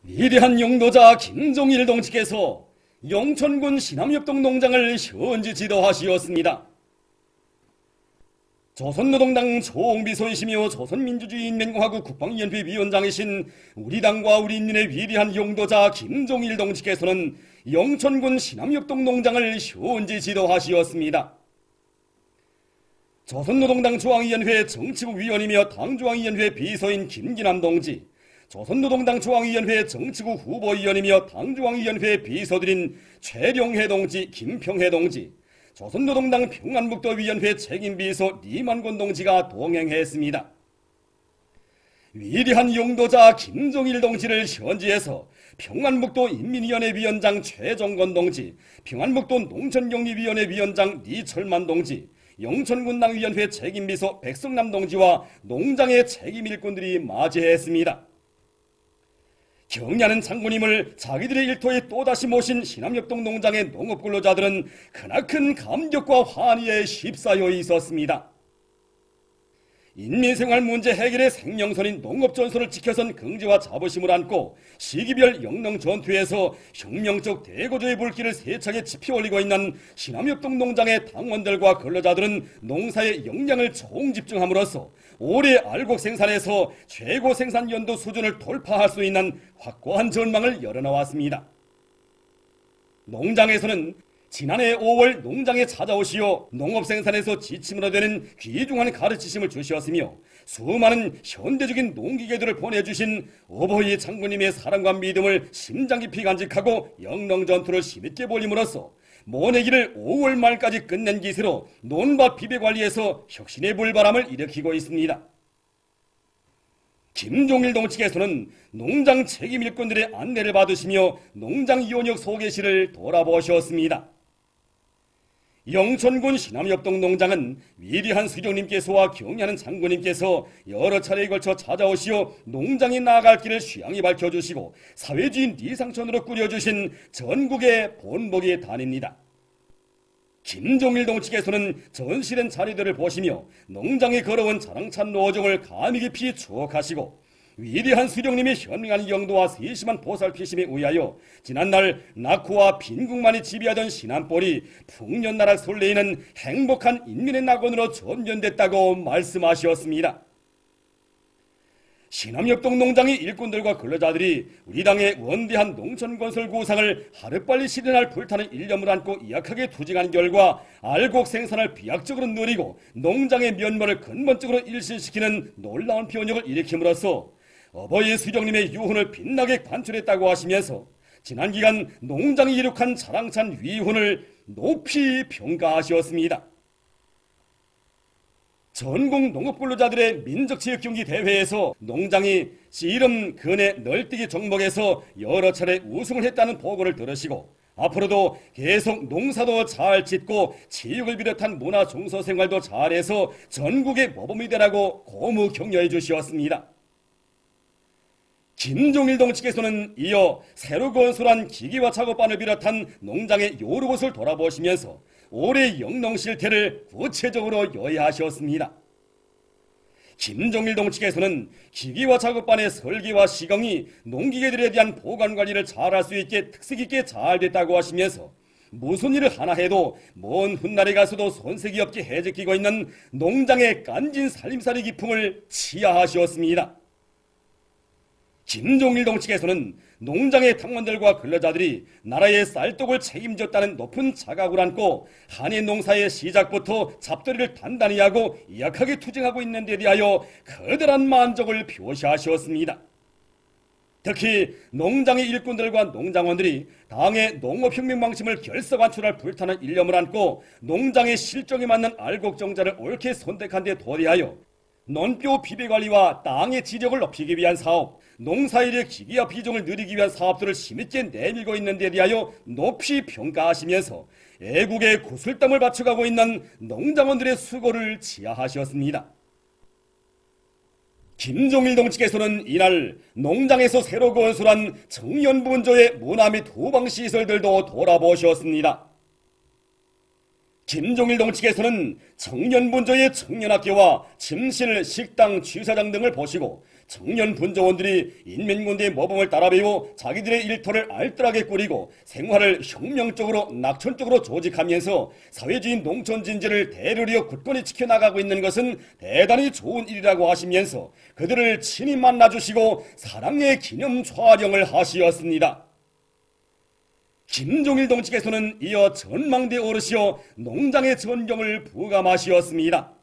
위대한 용도자 김종일 동지께서 영천군 신암협동 농장을 현지 지도하시었습니다. 조선노동당 총비서이시며 조선민주주의인민공화국 국방위원회 위원장이신 우리 당과 우리 인민의 위대한 용도자 김종일 동지께서는 영천군 신암협동 농장을 현지 지도하시었습니다. 조선노동당 중앙위원회 정치국 위원이며 당중앙위원회 비서인 김기남 동지, 조선노동당 중앙위원회 정치국 후보위원이며 당중앙위원회 비서들인 최룡해 동지, 김평해 동지, 조선노동당 평안북도위원회 책임비서 리만권 동지가 동행했습니다. 위대한 용도자 김종일 동지를 현지에서 평안북도 인민위원회 위원장 최종건 동지, 평안북도 농촌영리위원회 위원장 리철만 동지, 영천군당위원회 책임비서 백성남 동지와 농장의 책임일꾼들이 맞이했습니다. 경리하는 장군님을 자기들의 일터에 또다시 모신 신암협동 농장의 농업근로자들은 크나큰 감격과 환희에 휩싸여 있었습니다. 인민생활 문제 해결의 생명선인 농업전선을 지켜선 긍지와 자부심을 안고 시기별 영농 전투에서 혁명적 대고조의 불길을 세차게 지펴올리고 있는 신암협동 농장의 당원들과 근로자들은 농사의 역량을 총집중함으로써 올해 알곡 생산에서 최고 생산 연도 수준을 돌파할 수 있는 확고한 전망을 열어놓았습니다. 농장에서는 지난해 5월 농장에 찾아오시어 농업 생산에서 지침으로 되는 귀중한 가르치심을 주셨으며 수많은 현대적인 농기계들을 보내주신 어버이 장군님의 사랑과 믿음을 심장 깊이 간직하고 영농전투를 힘있게 벌임으로써 모내기를 5월 말까지 끝낸 기세로 논밭 비배 관리에서 혁신의 불바람을 일으키고 있습니다. 김종일 동지께서는 농장 책임일꾼들의 안내를 받으시며 농장 이원역 소개시를 돌아보셨습니다. 영천군 신암협동 농장은 위대한 수령님께서와 경리하는 장군님께서 여러 차례에 걸쳐 찾아오시어 농장이 나아갈 길을 휴양히 밝혀주시고 사회주의 리상천으로 꾸려주신 전국의 본보기 단입니다. 김종일 동지께서는 전시된 자리들을 보시며 농장에 걸어온 자랑찬 노정을 감히 깊이 추억하시고 위대한 수령님의 현명한 영도와 세심한 보살피심에 의하여 지난날 낙후와 빈국만이 지배하던 신암벌이 풍년나락 설레이는 행복한 인민의 낙원으로 전전됐다고 말씀하셨습니다. 신암협동 농장의 일꾼들과 근로자들이 우리 당의 원대한 농촌건설 구상을 하루빨리 실현할 불타는 일념을 안고 이약하게 투쟁한 결과 알곡 생산을 비약적으로 누리고 농장의 면모를 근본적으로 일신시키는 놀라운 변혁을 일으킴으로써 어버이 수령님의 유훈을 빛나게 관철했다고 하시면서 지난 기간 농장이 이룩한 자랑찬 위훈을 높이 평가하셨습니다. 전국 농업근로자들의 민족체육경기 대회에서 농장이 씨름, 근해, 널뛰기 종목에서 여러 차례 우승을 했다는 보고를 들으시고 앞으로도 계속 농사도 잘 짓고 체육을 비롯한 문화 종소생활도 잘해서 전국의 모범이 되라고 고무 격려해 주시었습니다. 김종일 동지께서는 이어 새로 건설한 기계화 작업반을 비롯한 농장의 여러 곳을 돌아보시면서 올해 영농 실태를 구체적으로 요약하셨습니다. 김종일 동지께서는 기계화 작업반의 설계와 시공이 농기계들에 대한 보관관리를 잘할 수 있게 특색 있게 잘 됐다고 하시면서 무슨 일을 하나 해도 먼 훗날에 가서도 손색이 없게 해지키고 있는 농장의 깐진 살림살이 기풍을 치하하셨습니다. 김종일 동지께서는 농장의 당원들과 근로자들이 나라의 쌀떡을 책임졌다는 높은 자각을 안고 한해 농사의 시작부터 잡돌이를 단단히 하고 약하게 투쟁하고 있는 데 대하여 커다란 만족을 표시하셨습니다. 특히 농장의 일꾼들과 농장원들이 당의 농업혁명 방침을 결석완출할 불타는 일념을 안고 농장의 실정에 맞는 알곡정자를 옳게 선택한 데 도리하여 논뼈 비배관리와 땅의 지력을 높이기 위한 사업, 농사일의 기계화 비중을 늘리기 위한 사업들을 힘있게 내밀고 있는 데 대하여 높이 평가하시면서 애국의 구슬땀을 바쳐가고 있는 농장원들의 수고를 지하하셨습니다. 김종일 동지께서는 이날 농장에서 새로 건설한 청년분조의 문화 및 후방시설들도 돌아보셨습니다. 김종일동 측에서는 청년분조의 청년학교와 침실, 식당, 취사장 등을 보시고 청년분조원들이 인민군대의 모범을 따라 배워 자기들의 일터를 알뜰하게 꾸리고 생활을 혁명적으로 낙천적으로 조직하면서 사회주의 농촌 진지를 대르려 굳건히 지켜나가고 있는 것은 대단히 좋은 일이라고 하시면서 그들을 친히 만나주시고 사랑의 기념 촬영을 하시었습니다. 김종일동 측에서는 이어 전망대 오르시어 농장의 전경을 부감하시었습니다.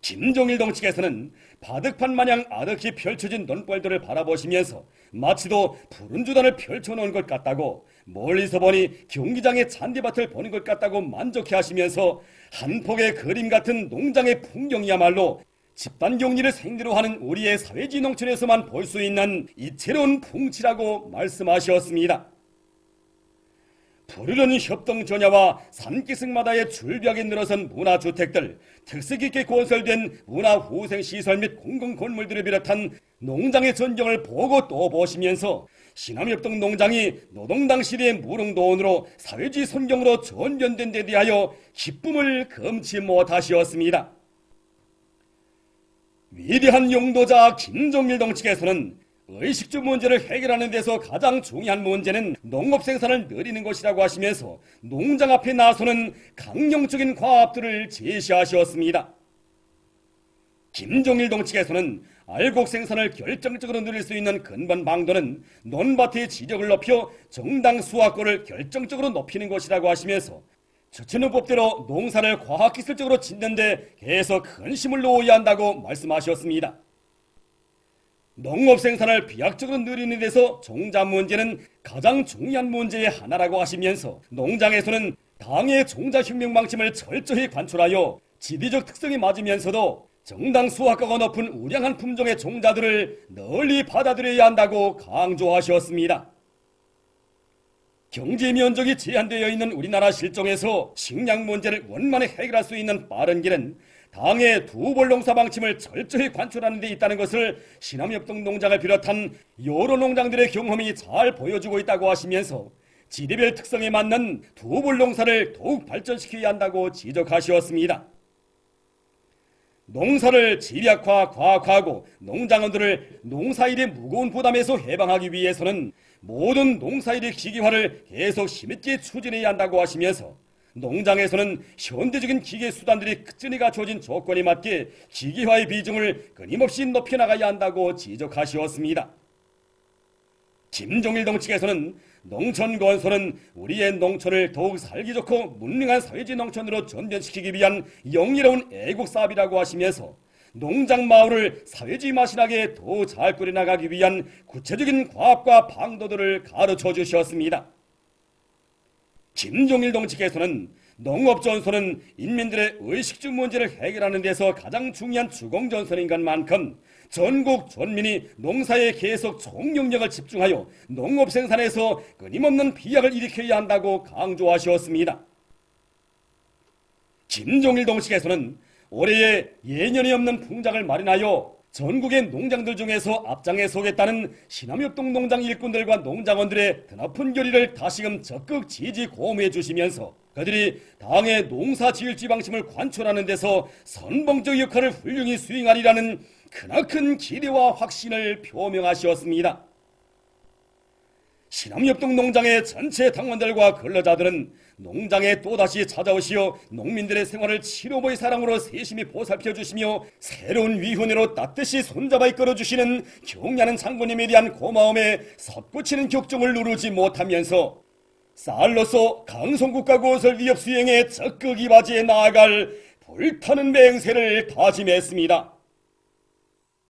김종일동 측에서는 바득판 마냥 아득히 펼쳐진 논벌들을 바라보시면서 마치도 푸른 주단을 펼쳐놓은 것 같다고, 멀리서 보니 경기장의 잔디밭을 보는 것 같다고 만족해 하시면서 한 폭의 그림 같은 농장의 풍경이야말로 집단 격리를 생대로 하는 우리의 사회주의 농촌에서만 볼 수 있는 이채로운 풍치라고 말씀하셨습니다. 푸르른 협동전야와 산기슭마다의 줄벽에 늘어선 문화주택들, 특색있게 건설된 문화후생시설 및 공공건물들을 비롯한 농장의 전경을 보고 또 보시면서 신암협동 농장이 노동당 시대의 무릉도원으로 사회주의 선경으로 전변된 데 대하여 기쁨을 금치 못하시었습니다. 위대한 용도자 김종일동 측에서는 의식주 문제를 해결하는 데서 가장 중요한 문제는 농업 생산을 늘리는 것이라고 하시면서 농장 앞에 나서는 강령적인 과업들을 제시하셨습니다. 김종일동 측에서는 알곡 생산을 결정적으로 늘릴 수 있는 근본 방도는 논밭의 지력을 높여 정당 수확고를 결정적으로 높이는 것이라고 하시면서 저천후법대로 농사를 과학기술적으로 짓는 데 계속 큰 힘을 놓아야 한다고 말씀하셨습니다. 농업 생산을 비약적으로 늘리는 데서 종자 문제는 가장 중요한 문제의 하나라고 하시면서 농장에서는 당의 종자혁명 방침을 철저히 관철하여 지리적 특성이 맞으면서도 정당 수확가가 높은 우량한 품종의 종자들을 널리 받아들여야 한다고 강조하셨습니다. 경제 면적이 제한되어 있는 우리나라 실정에서 식량 문제를 원만히 해결할 수 있는 빠른 길은 당의 두벌농사 방침을 철저히 관철하는 데 있다는 것을 신암협동 농장을 비롯한 여러 농장들의 경험이 잘 보여주고 있다고 하시면서 지대별 특성에 맞는 두벌농사를 더욱 발전시켜야 한다고 지적하셨습니다. 농사를 집약화, 과학화하고 농장원들을 농사일의 무거운 부담에서 해방하기 위해서는 모든 농사일의 기계화를 계속 힘있게 추진해야 한다고 하시면서 농장에서는 현대적인 기계 수단들이 끝전이 갖춰진 조건에 맞게 기계화의 비중을 끊임없이 높여나가야 한다고 지적하셨습니다. 김종일동 측에서는 농촌 건설은 우리의 농촌을 더욱 살기 좋고 문명한 사회주의 농촌으로 전변시키기 위한 영예로운 애국사업이라고 하시면서 농장 마을을 사회주의 맛이나게 더 잘 꾸려나가기 위한 구체적인 과학과 방도들을 가르쳐 주셨습니다. 김종일동 측에서는 농업전선은 인민들의 의식주 문제를 해결하는 데서 가장 중요한 주공전선인 것만큼 전국 전민이 농사에 계속 총력을 집중하여 농업 생산에서 끊임없는 비약을 일으켜야 한다고 강조하셨습니다. 김종일동 측에서는 올해에 예년이 없는 풍작을 마련하여 전국의 농장들 중에서 앞장에 서겠다는 신암협동 농장 일꾼들과 농장원들의 드높은 결의를 다시금 적극 지지 고무해 주시면서 그들이 당의 농사지을지 방침을 관철하는 데서 선봉적 역할을 훌륭히 수행하리라는 크나큰 기대와 확신을 표명하셨습니다. 신암협동 농장의 전체 당원들과 근로자들은 농장에 또다시 찾아오시어 농민들의 생활을 치료보의 사랑으로 세심히 보살펴주시며 새로운 위훈회로 따뜻이 손잡아 이끌어주시는 경야는 장군님에 대한 고마움에 솟구치는 격정을 누르지 못하면서 쌀로서 강성국가 건설 위협 수행에 적극 이바지해 나아갈 불타는 맹세를 다짐했습니다.